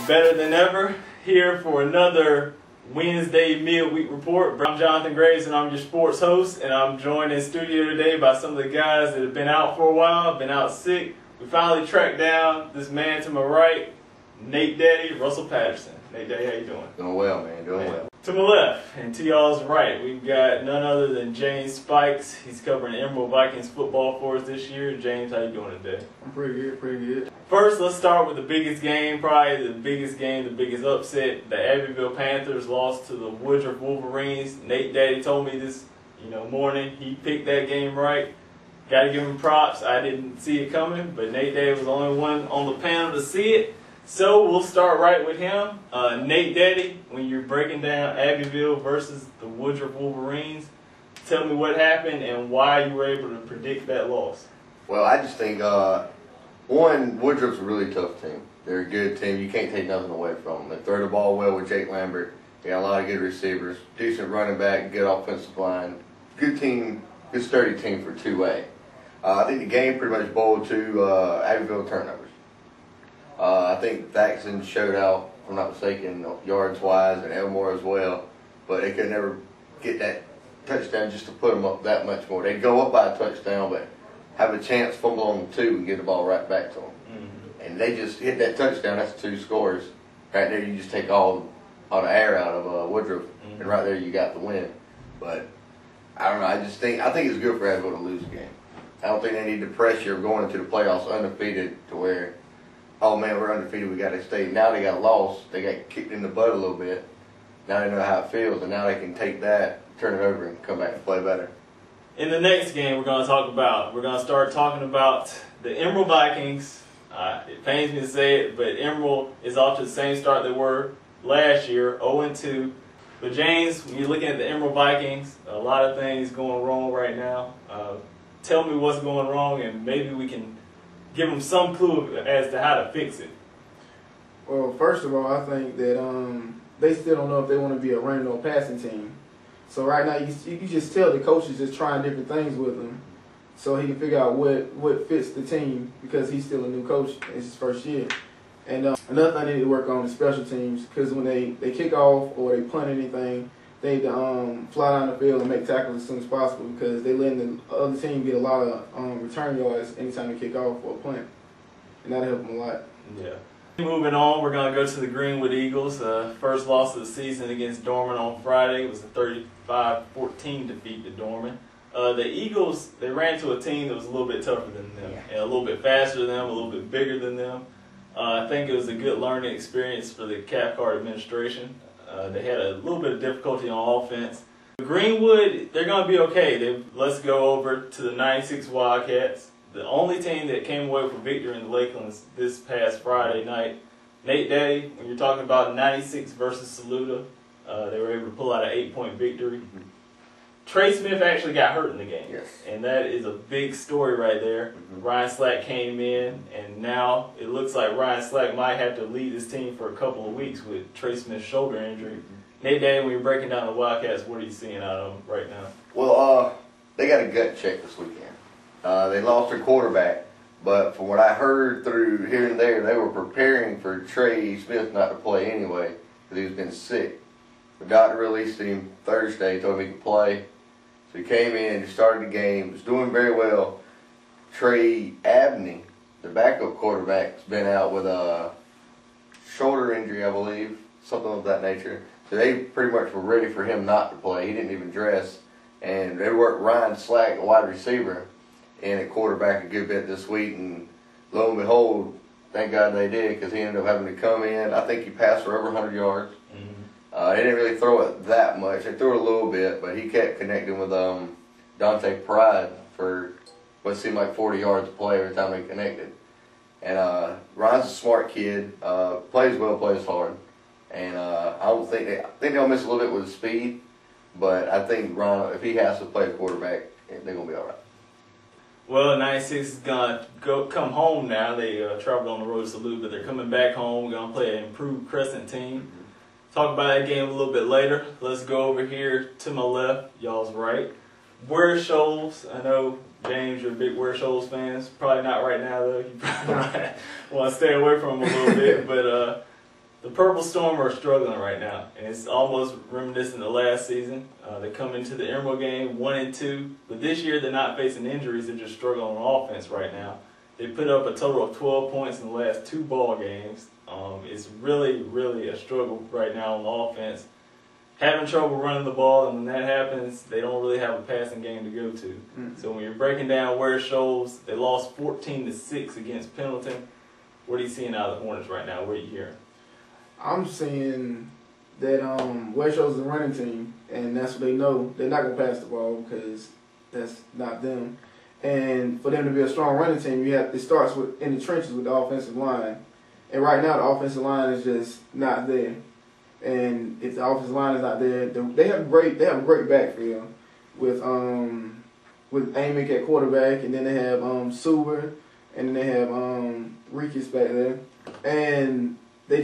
Better than ever, here for another Wednesday Midweek Report. I'm Johnathan Graves and I'm your sports host, and I'm joined in studio today by some of the guys that have been out for a while, been out sick. We finally tracked down this man to my right, Nate Daddy, Russell Patterson. Nate Daddy, how you doing? Doing well, man. Doing well. To my left and to y'all's right, we've got none other than James Spikes. He's covering Emerald Vikings football for us this year. James, how you doing today? I'm pretty good. First, let's start with the biggest game, probably the biggest game, the biggest upset. The Abbeville Panthers lost to the Woodruff Wolverines. Nate Daddy told me this, morning. He picked that game right. Got to give him props. I didn't see it coming, but Nate Daddy was the only one on the panel to see it. So we'll start right with him. Nate Daddy, when you're breaking down Abbeville versus the Woodruff Wolverines, tell me what happened and why you were able to predict that loss. Well, I just think, one, Woodruff's a really tough team. They're a good team. You can't take nothing away from them. They throw the ball well with Jake Lambert. They got a lot of good receivers, decent running back, good offensive line. Good team, good sturdy team for 2A. I think the game pretty much boiled to Abbeville turnovers. I think Thaxton showed out, if I'm not mistaken, yards-wise, and Elmore as well. But they could never get that touchdown just to put them up that much more. They'd go up by a touchdown, but have a chance, fumble on the 2, and get the ball right back to them. Mm-hmm. And they just hit that touchdown. That's 2 scores. Right there, you just take all the air out of Woodruff, mm-hmm. and right there you got the win. But I don't know. I think it's good for Abbeville to lose a game. I don't think they need the pressure of going into the playoffs undefeated to where, oh man, we're undefeated, we got to stay. Now they got lost. They got kicked in the butt a little bit. Now they know how it feels, and now they can take that, turn it over, and come back and play better. In the next game we're going to start talking about the Emerald Vikings. It pains me to say it, but Emerald is off to the same start they were last year, 0-2. But James, when you're looking at the Emerald Vikings, a lot of things going wrong right now. Tell me what's going wrong, and maybe we can give them some clue as to how to fix it. Well, first of all, I think that they still don't know if they want to be a running or passing team. So right now, you can just tell the coach is just trying different things with them, so he can figure out what fits the team, because he's still a new coach. It's his first year. And another thing they need to work on is special teams, because when they kick off or they punt anything, they need to fly down the field and make tackles as soon as possible, because they're letting the other team get a lot of return yards anytime they kick off or punt. And that'll help them a lot. Yeah. Moving on, we're going to go to the Greenwood Eagles. First loss of the season against Dorman on Friday. It was a 35-14 defeat to Dorman. The Eagles, they ran to a team that was a little bit tougher than them, and a little bit faster than them, a little bit bigger than them. I think it was a good learning experience for the Cathcart administration. They had a little bit of difficulty on offense. Greenwood, they're going to be okay. Let's go over to the 96 Wildcats. The only team that came away with victory in the Lakelands this past Friday night. Nate Daddy, when you're talking about 96 versus Saluda, they were able to pull out an 8-point victory. Mm-hmm. Trey Smith actually got hurt in the game. Yes. And that is a big story right there. Mm-hmm. Ryan Slack came in, and now it looks like Ryan Slack might have to lead this team for a couple of weeks with Trey Smith's shoulder injury. Mm-hmm. Nate Daddy, when you're breaking down the Wildcats, what are you seeing out of them right now? Well, they got a gut check this weekend. They lost their quarterback, but from what I heard through here and there, they were preparing for Trey Smith not to play anyway because he's been sick. The doctor released him Thursday, told him he could play. So he came in, he started the game, was doing very well. Trey Abney, the backup quarterback, has been out with a shoulder injury, I believe, something of that nature. So they pretty much were ready for him not to play. He didn't even dress. And they worked Ryan Slack, a wide receiver, in at quarterback a good bit this week. And lo and behold, thank God they did, because he ended up having to come in. I think he passed for over 100 yards. Mm-hmm. They didn't really throw it that much. They threw it a little bit, but he kept connecting with Dante Pride for what seemed like 40 yards a play every time they connected. And Ryan's a smart kid, plays well, plays hard. And I think they'll miss a little bit with his speed, but I think Ryan, if he has to play quarterback, they're going to be all right. Well, 96 is going to come home now. They traveled on the road to Salute, but they're coming back home. We're going to play an improved Crescent team. Talk about that game a little bit later. Let's go over here to my left, y'all's right. Ware Shoals. I know, James, you're a big Ware Shoals fan. Probably not right now, though. You probably want to stay away from them a little bit. But The Purple Storm are struggling right now, and it's almost reminiscent of last season. They come into the Emerald game 1-2, but this year they're not facing injuries. They're just struggling on offense right now. They put up a total of 12 points in the last 2 ball games. It's really, really a struggle right now on offense. Having trouble running the ball, and when that happens, they don't really have a passing game to go to. So when you're breaking down where it shows, they lost 14-6 against Pendleton. What are you seeing out of the Hornets right now? What are you hearing? I'm seeing that West shows is a running team, and that's what they know. They're not going to pass the ball because that's not them. And for them to be a strong running team, it starts in the trenches with the offensive line. And right now, the offensive line is just not there. And if the offensive line is not there, they have a great backfield with Amick at quarterback, and then they have Suber, and then they have Rikis back there, and they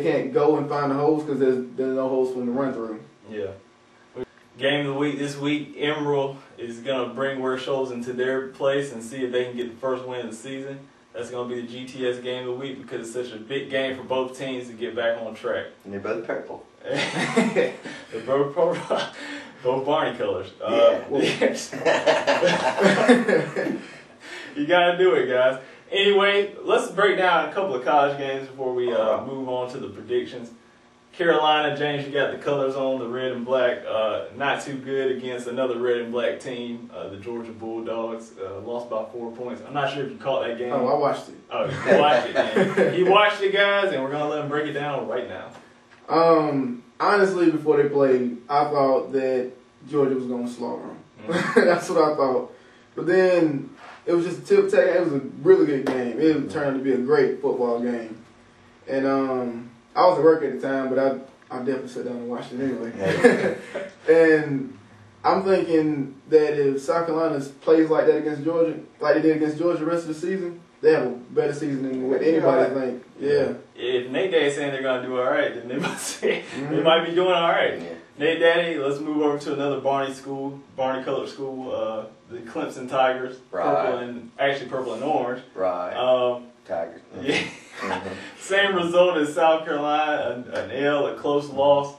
can't go and find the holes because there's no holes for them to run through. Yeah. Game of the week this week, Emerald is going to bring Ware Shoals into their place and see if they can get the first win of the season. That's going to be the GTS game of the week because it's such a big game for both teams to get back on track. And they're both purple. They're both purple. Both Barney colors. You got to do it, guys. Anyway, let's break down a couple of college games before we move on to the predictions. Carolina, James, you got the colors on, the red and black. Not too good against another red and black team, the Georgia Bulldogs. Lost by 4 points. I'm not sure if you caught that game. Oh, I watched it. Oh, you watched it, man. He watched it, guys, and we're going to let him break it down right now. Honestly, before they played, I thought that Georgia was going to slaughter them. That's what I thought. But then it was just a tip-tap. It was a really good game. It turned out to be a great football game. And I was at work at the time, but I definitely sat down and watched it anyway. And I'm thinking that if South Carolina plays like that against Georgia, like they did against Georgia the rest of the season, they have a better season than what anybody think. Yeah. If Nate Daddy's saying they're going to do all right, then they might be doing all right. Yeah. Nate Daddy, let's move over to another Barney colored school, the Clemson Tigers. Right. Purple and orange. Right. Tigers. Yeah. Same result as South Carolina, an L, a close loss.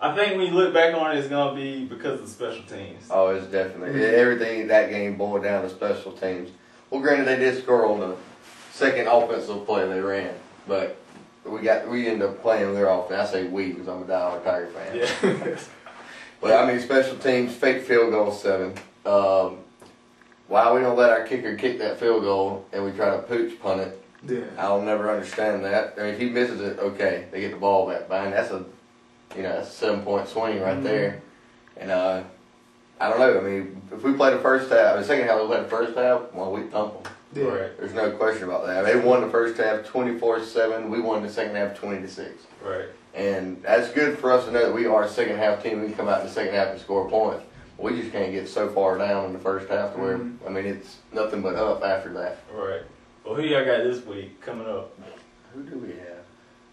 I think when you look back on it, it's going to be because of the special teams. Oh, it's definitely. Everything in that game boiled down to special teams. Well, granted, they did score on the second offensive play they ran, but we ended up playing their offense. I say we because I'm a diehard Tiger fan. Yeah. But, I mean, special teams, fake field goal 7. Why we don't let our kicker kick that field goal and we try to pooch punt it, Yeah. I'll never understand that. I mean, if he misses it, okay, they get the ball back. But that's a 7-point swing right there. And I don't know. I mean, if we play the second half, we play the first half, well, we thump them. Yeah. Right. There's no question about that. They won the first half 24-7. We won the second half 20-6. Right. And that's good for us to know that we are a second half team. We can come out in the second half and score points. We just can't get so far down in the first half to where, I mean, it's nothing but up after that. Right. Well, who y'all got this week coming up? Who do we have?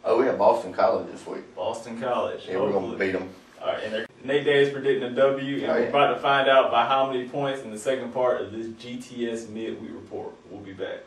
Oh, we have Boston College this week. Boston College. Yeah, we're going to beat them. All right, and Nate Day is predicting a W, and we're about to find out by how many points in the second part of this GTS Mid-Week Report. We'll be back.